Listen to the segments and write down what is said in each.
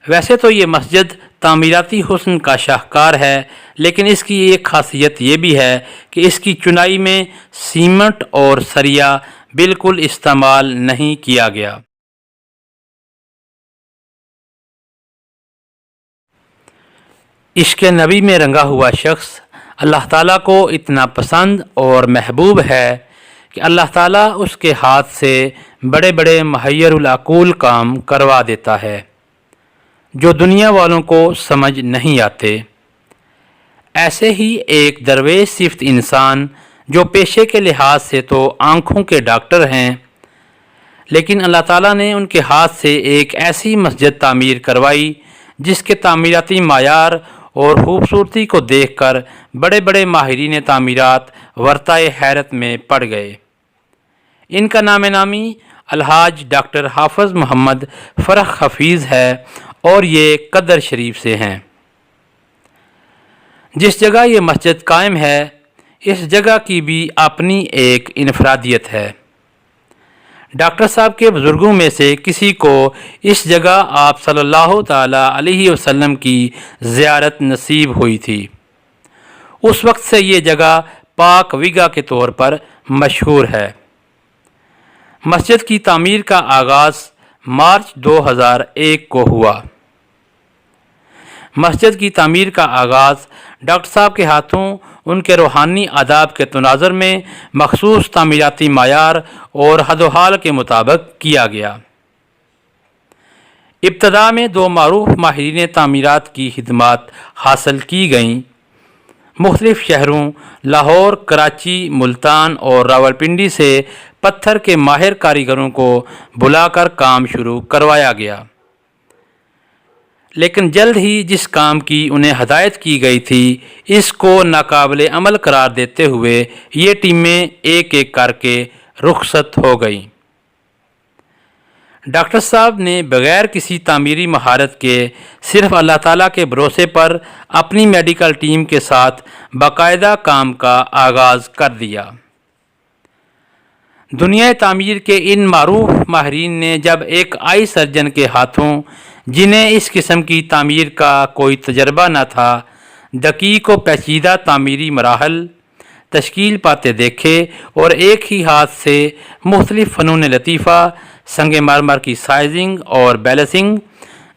ویسے تو یہ مسجد تعمیراتی حسن کا شاہکار ہے، لیکن اس کی ایک خاصیت یہ بھی ہے کہ اس کی چنائی میں سیمنٹ اور سریا بالکل استعمال نہیں کیا گیا۔ عشق نبی میں رنگا ہوا شخص اللہ تعالیٰ کو اتنا پسند اور محبوب ہے کہ اللہ تعالیٰ اس کے ہاتھ سے بڑے بڑے محیر العقول کام کروا دیتا ہے جو دنیا والوں کو سمجھ نہیں آتے۔ ایسے ہی ایک درویش صفت انسان جو پیشے کے لحاظ سے تو آنکھوں کے ڈاکٹر ہیں، لیکن اللہ تعالیٰ نے ان کے ہاتھ سے ایک ایسی مسجد تعمیر کروائی جس کے تعمیراتی معیار اور خوبصورتی کو دیکھ کر بڑے بڑے ماہرین تعمیرات ورطۂ حیرت میں پڑ گئے۔ ان کا نام نامی الحاج ڈاکٹر حافظ محمد فرخ حفیظ ہے اور یہ قدر شریف سے ہیں۔ جس جگہ یہ مسجد قائم ہے اس جگہ کی بھی اپنی ایک انفرادیت ہے۔ ڈاکٹر صاحب کے بزرگوں میں سے کسی کو اس جگہ آپ صلی اللہ تعالیٰ علیہ وسلم کی زیارت نصیب ہوئی تھی۔ اس وقت سے یہ جگہ پاک وگا کے طور پر مشہور ہے۔ مسجد کی تعمیر کا آغاز مارچ 2001 کو ہوا۔ مسجد کی تعمیر کا آغاز ڈاکٹر صاحب کے ہاتھوں ان کے روحانی آداب کے تناظر میں مخصوص تعمیراتی معیار اور حد و حال کے مطابق کیا گیا۔ ابتدا میں 2 معروف ماہرین تعمیرات کی خدمات حاصل کی گئیں۔ مختلف شہروں لاہور، کراچی، ملتان اور راولپنڈی سے پتھر کے ماہر کاریگروں کو بلا کر کام شروع کروایا گیا، لیکن جلد ہی جس کام کی انہیں ہدایت کی گئی تھی اس کو ناقابل عمل قرار دیتے ہوئے یہ ٹیمیں ایک ایک کر کے رخصت ہو گئیں۔ ڈاکٹر صاحب نے بغیر کسی تعمیری مہارت کے صرف اللہ تعالیٰ کے بھروسے پر اپنی میڈیکل ٹیم کے ساتھ باقاعدہ کام کا آغاز کر دیا۔ دنیا تعمیر کے ان معروف ماہرین نے جب ایک آئی سرجن کے ہاتھوں، جنہیں اس قسم کی تعمیر کا کوئی تجربہ نہ تھا، دقیق و پیچیدہ تعمیری مراحل تشکیل پاتے دیکھے اور ایک ہی ہاتھ سے مختلف فنون لطیفہ، سنگ مرمر کی سائزنگ اور بیلنسنگ،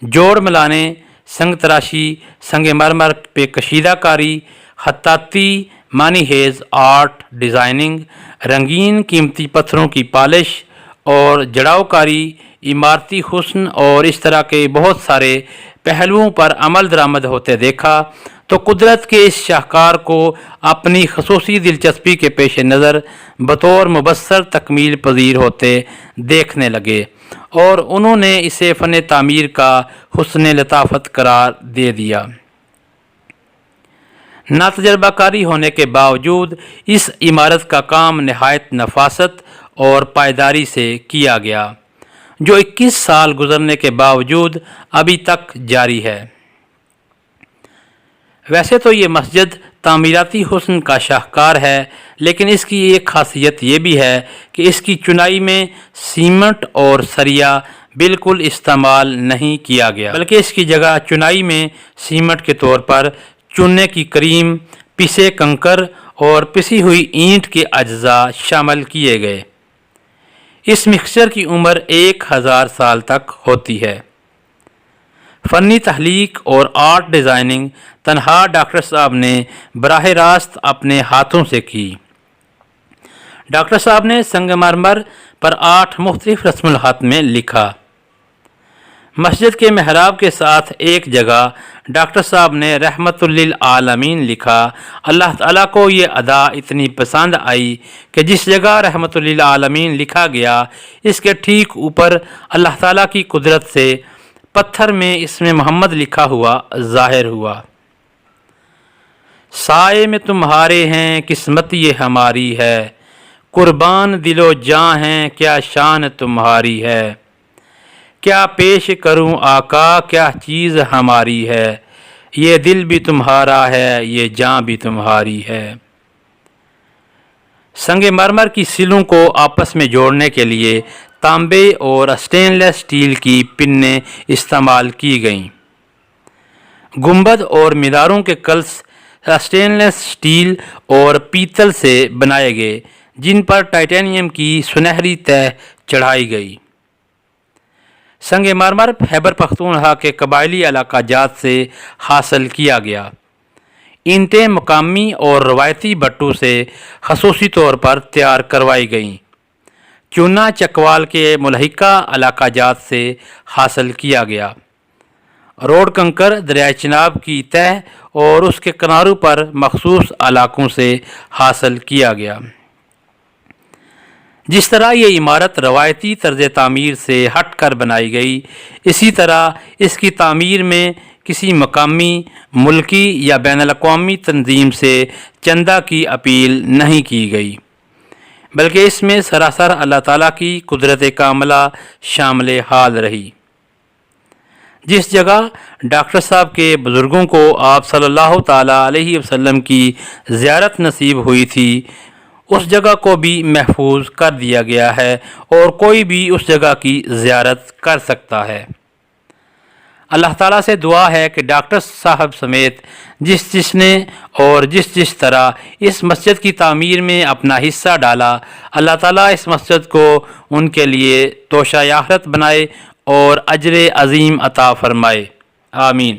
جوڑ ملانے، سنگ تراشی، سنگ مرمر پہ کشیدہ کاری، خطاطی، مانی ہیز آرٹ، ڈیزائننگ، رنگین قیمتی پتھروں کی پالش اور جڑاؤ کاری، عمارتی حسن اور اس طرح کے بہت سارے پہلوؤں پر عمل درآمد ہوتے دیکھا تو قدرت کے اس شاہکار کو اپنی خصوصی دلچسپی کے پیش نظر بطور مبصر تکمیل پذیر ہوتے دیکھنے لگے اور انہوں نے اسے فن تعمیر کا حسن لطافت قرار دے دیا۔ ناتجربہ کاری ہونے کے باوجود اس عمارت کا کام نہایت نفاست اور پائیداری سے کیا گیا، جو 21 سال گزرنے کے باوجود ابھی تک جاری ہے۔ ویسے تو یہ مسجد تعمیراتی حسن کا شاہکار ہے، لیکن اس کی ایک خاصیت یہ بھی ہے کہ اس کی چنائی میں سیمنٹ اور سریا بالکل استعمال نہیں کیا گیا، بلکہ اس کی جگہ چنائی میں سیمنٹ کے طور پر چونے کی کریم، پسے کنکر اور پسی ہوئی اینٹ کے اجزاء شامل کیے گئے۔ اس مکسچر کی عمر 1000 سال تک ہوتی ہے۔ فنی تخلیق اور آرٹ ڈیزائننگ تنہا ڈاکٹر صاحب نے براہ راست اپنے ہاتھوں سے کی۔ ڈاکٹر صاحب نے سنگ مرمر پر 8 مختلف رسم الخط میں لکھا۔ مسجد کے محراب کے ساتھ ایک جگہ ڈاکٹر صاحب نے رحمت للعالمین لکھا۔ اللہ تعالیٰ کو یہ ادا اتنی پسند آئی کہ جس جگہ رحمت للعالمین لکھا گیا اس کے ٹھیک اوپر اللہ تعالیٰ کی قدرت سے پتھر میں اسم محمد لکھا ہوا ظاہر ہوا۔ سائے میں تمہارے ہیں قسمت یہ ہماری ہے، قربان دل و جاں ہیں کیا شان تمہاری ہے، کیا پیش کروں آقا کیا چیز ہماری ہے، یہ دل بھی تمہارا ہے یہ جاں بھی تمہاری ہے۔ سنگ مرمر کی سلوں کو آپس میں جوڑنے کے لیے تانبے اور اسٹین لیس اسٹیل کی پنیں استعمال کی گئیں۔ گنبد اور میناروں کے کلش اسٹینلیس اسٹیل اور پیتل سے بنائے گئے، جن پر ٹائٹینیم کی سنہری تہ چڑھائی گئی۔ سنگ مرمر خیبر پختونخوا کے قبائلی علاقہ جات سے حاصل کیا گیا۔ اینٹیں مقامی اور روایتی بٹو سے خصوصی طور پر تیار کروائی گئیں۔ چونا چکوال کے ملحقہ علاقہ جات سے حاصل کیا گیا۔ روڈ کنکر دریائے چناب کی تہ اور اس کے کناروں پر مخصوص علاقوں سے حاصل کیا گیا۔ جس طرح یہ عمارت روایتی طرز تعمیر سے ہٹ کر بنائی گئی، اسی طرح اس کی تعمیر میں کسی مقامی، ملکی یا بین الاقوامی تنظیم سے چندہ کی اپیل نہیں کی گئی، بلکہ اس میں سراسر اللہ تعالیٰ کی قدرت کاملہ شامل حال رہی۔ جس جگہ ڈاکٹر صاحب کے بزرگوں کو آپ صلی اللہ تعالیٰ علیہ وسلم کی زیارت نصیب ہوئی تھی، اس جگہ کو بھی محفوظ کر دیا گیا ہے اور کوئی بھی اس جگہ کی زیارت کر سکتا ہے۔ اللہ تعالیٰ سے دعا ہے کہ ڈاکٹر صاحب سمیت جس نے اور جس طرح اس مسجد کی تعمیر میں اپنا حصہ ڈالا، اللہ تعالیٰ اس مسجد کو ان کے لیے توشہ آخرت بنائے اور اجر عظیم عطا فرمائے، آمین۔